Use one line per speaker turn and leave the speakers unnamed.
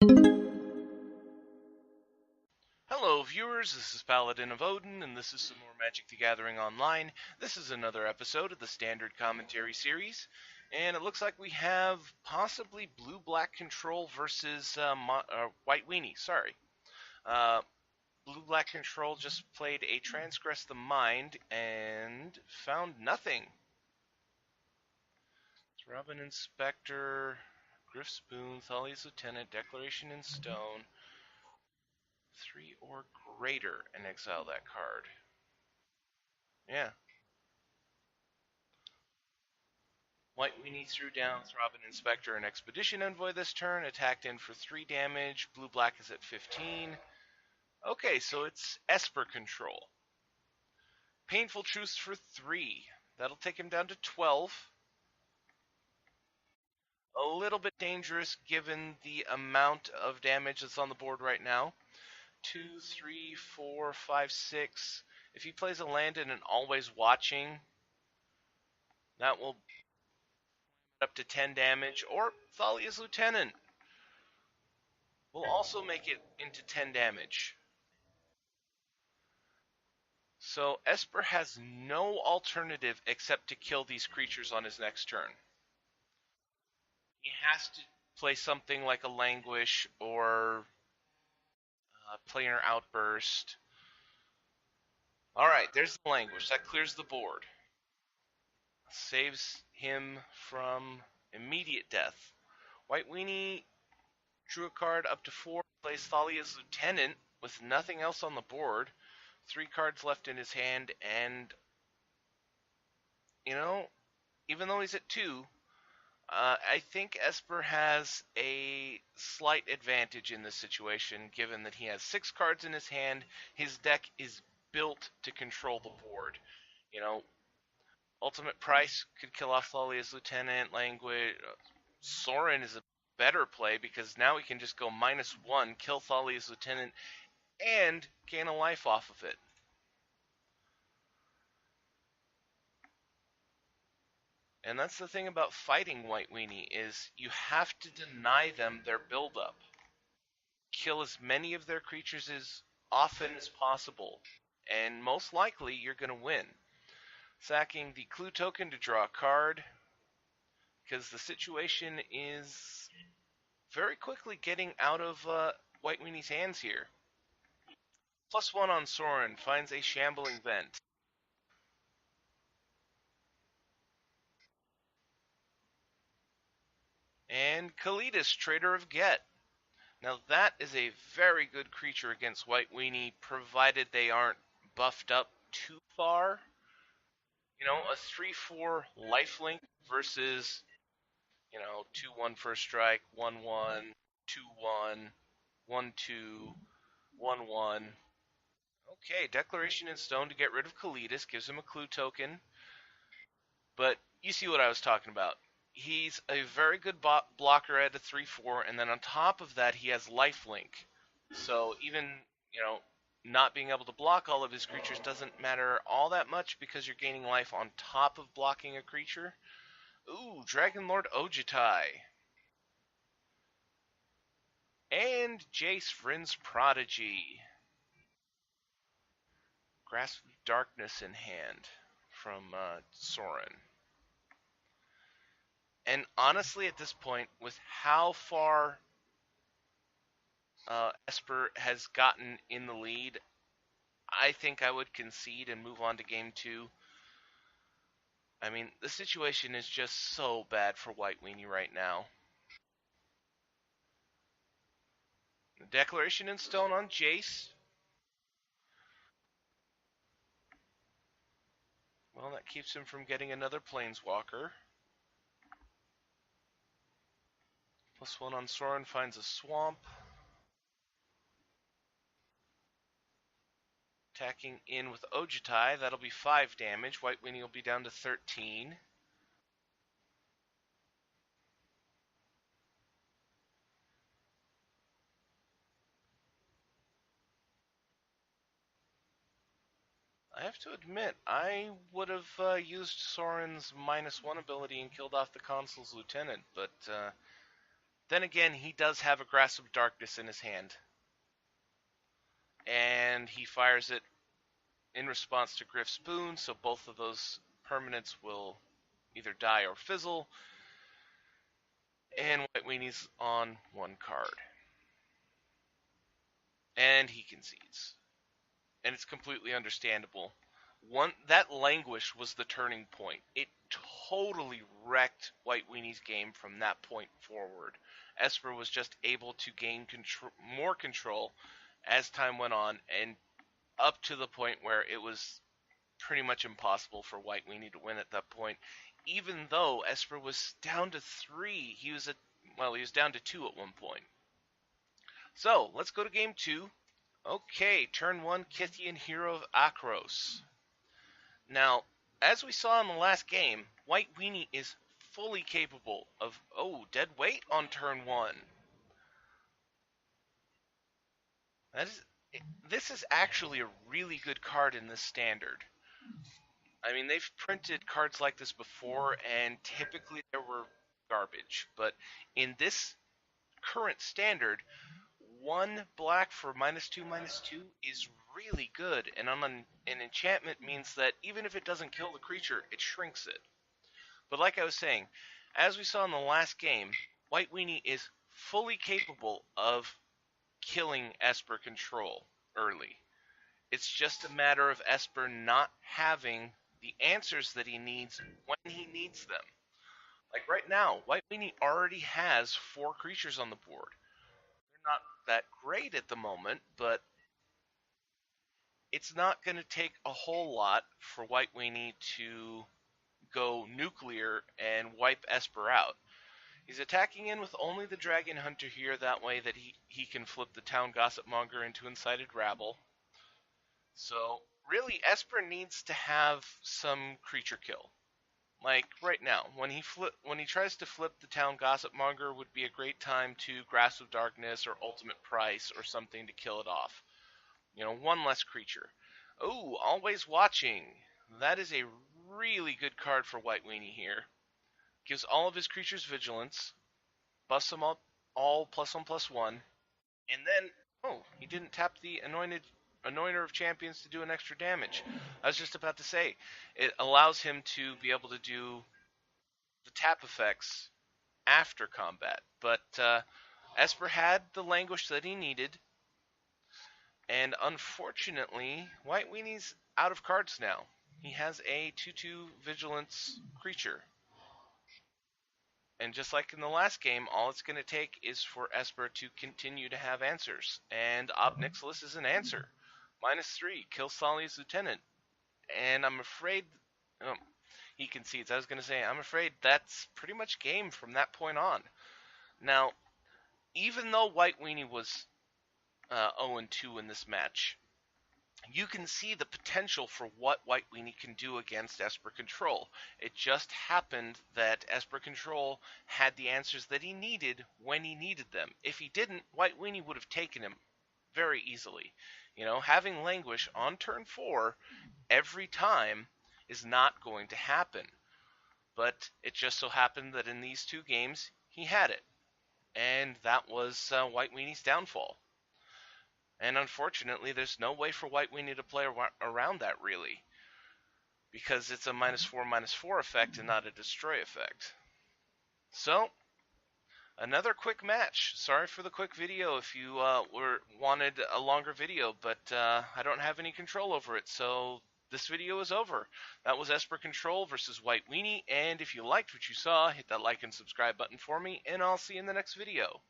Hello, viewers. This is Paladin of Odin, and this is some more Magic the Gathering Online. This is another episode of the Standard Commentary Series, and it looks like we have possibly Blue-Black Control versus White Weenie. Sorry. Uh, Blue-Black Control just played a Transgress the Mind and found nothing. It's Robin Inspector, Griff Spoon, Thalia's Lieutenant, Declaration in Stone. 3 or greater and exile that card. Yeah. White Weenie threw down Throbbing Inspector and Expedition Envoy this turn, attacked in for 3 damage. Blue-Black is at 15. Okay, so it's Esper control. Painful Truce for 3. That'll take him down to 12. A little bit dangerous given the amount of damage that's on the board right now. 2, 3, 4, 5, 6. If he plays a land in an Always Watching, that will up to 10 damage, or Thalia's Lieutenant will also make it into 10 damage. So Esper has no alternative except to kill these creatures on his next turn. He has to play something like a Languish or Planar Outburst. Alright, there's the Languish. That clears the board. Saves him from immediate death. White Weenie drew a card up to 4, plays Thalia's Lieutenant with nothing else on the board. 3 cards left in his hand, and, you know, even though he's at 2, I think Esper has a slight advantage in this situation, given that he has 6 cards in his hand. His deck is built to control the board. You know, Ultimate Price could kill off Thalia's Lieutenant, Language. Sorin is a better play because now he can just go -1, kill Thalia's Lieutenant, and gain a life off of it. And that's the thing about fighting White Weenie, is you have to deny them their buildup. Kill as many of their creatures as often as possible, and most likely you're going to win. Sacking the clue token to draw a card, because the situation is very quickly getting out of White Weenie's hands here. +1 on Sorin finds a Shambling Vent. And Kalidas, Trader of Get. Now that is a very good creature against White Weenie, provided they aren't buffed up too far. You know, a 3/4 lifelink versus, 2/1 first strike, 1/1, 2/1, 1/2, 1/1. Okay, Declaration in Stone to get rid of Kalidas gives him a clue token. But you see what I was talking about. He's a very good blocker at a 3/4, and then on top of that, he has lifelink. So even, not being able to block all of his creatures doesn't matter all that much because you're gaining life on top of blocking a creature. Ooh, Dragonlord Ojutai. And Jace Vryn's Prodigy. Grasp of Darkness in hand from Sorin. And honestly, at this point, with how far Esper has gotten in the lead, I think I would concede and move on to game 2. I mean, the situation is just so bad for White Weenie right now. Declaration in Stone on Jace. Well, that keeps him from getting another Planeswalker. +1 on Sorin finds a Swamp. Attacking in with Ojutai, that'll be 5 damage. White Weenie will be down to 13. I have to admit, I would have used Sorin's -1 ability and killed off the Consul's Lieutenant, but Then again, he does have a Grasp of Darkness in his hand, and he fires it in response to Griff's Boon, so both of those permanents will either die or fizzle, and White Weenie's on one card. And he concedes. And it's completely understandable. That Languish was the turning point. It totally wrecked White Weenie's game from that point forward. Esper was just able to gain more control as time went on, and up to the point where it was pretty much impossible for White Weenie to win at that point. Even though Esper was down to 3, he was down to 2 at one point. So let's go to game 2. Okay, turn 1, Kythian Hero of Akros. Now, as we saw in the last game, White Weenie is fully capable of, dead weight on turn 1. This is actually a really good card in this standard. I mean, they've printed cards like this before, and typically they were garbage. But in this current standard, 1 black for -2/-2 is really good, and on an enchantment means that even if it doesn't kill the creature, it shrinks it. But like I was saying, as we saw in the last game, White Weenie is fully capable of killing Esper control early. It's just a matter of Esper not having the answers that he needs when he needs them. Like right now, White Weenie already has 4 creatures on the board. They're not that great at the moment, but it's not going to take a whole lot for White Weenie to go nuclear and wipe Esper out. He's attacking in with only the Dragon Hunter here, that way that he can flip the Town Gossipmonger into Incited Rabble. So, really, Esper needs to have some creature kill. Like, right now, when he tries to flip the Town Gossipmonger would be a great time to Grasp of Darkness or Ultimate Price or something to kill it off. You know, one less creature. Oh, Always Watching. That is a really good card for White Weenie here. Gives all of his creatures vigilance, buffs them all +1/+1, and then, he didn't tap the Anointer of Champions to do an extra damage. I was just about to say, it allows him to be able to do the tap effects after combat. But Esper had the Languish that he needed, and unfortunately, White Weenie's out of cards now. He has a 2/2 Vigilance creature. And just like in the last game, all it's going to take is for Esper to continue to have answers. And Ob Nixilis is an answer. -3, kill Sully's Lieutenant. And I'm afraid... he concedes. I was going to say, I'm afraid that's pretty much game from that point on. Now, even though White Weenie was 0-2 in this match, you can see the potential for what White Weenie can do against Esper Control. It just happened that Esper Control had the answers that he needed when he needed them. If he didn't, White Weenie would have taken him very easily. You know, having Languish on turn 4 every time is not going to happen. But it just so happened that in these 2 games, he had it. And that was White Weenie's downfall. And unfortunately, there's no way for White Weenie to play around that, really. Because it's a -4/-4 effect and not a destroy effect. So, another quick match. Sorry for the quick video if you wanted a longer video, but I don't have any control over it, so this video is over. That was Esper Control versus White Weenie, and if you liked what you saw, hit that like and subscribe button for me, and I'll see you in the next video.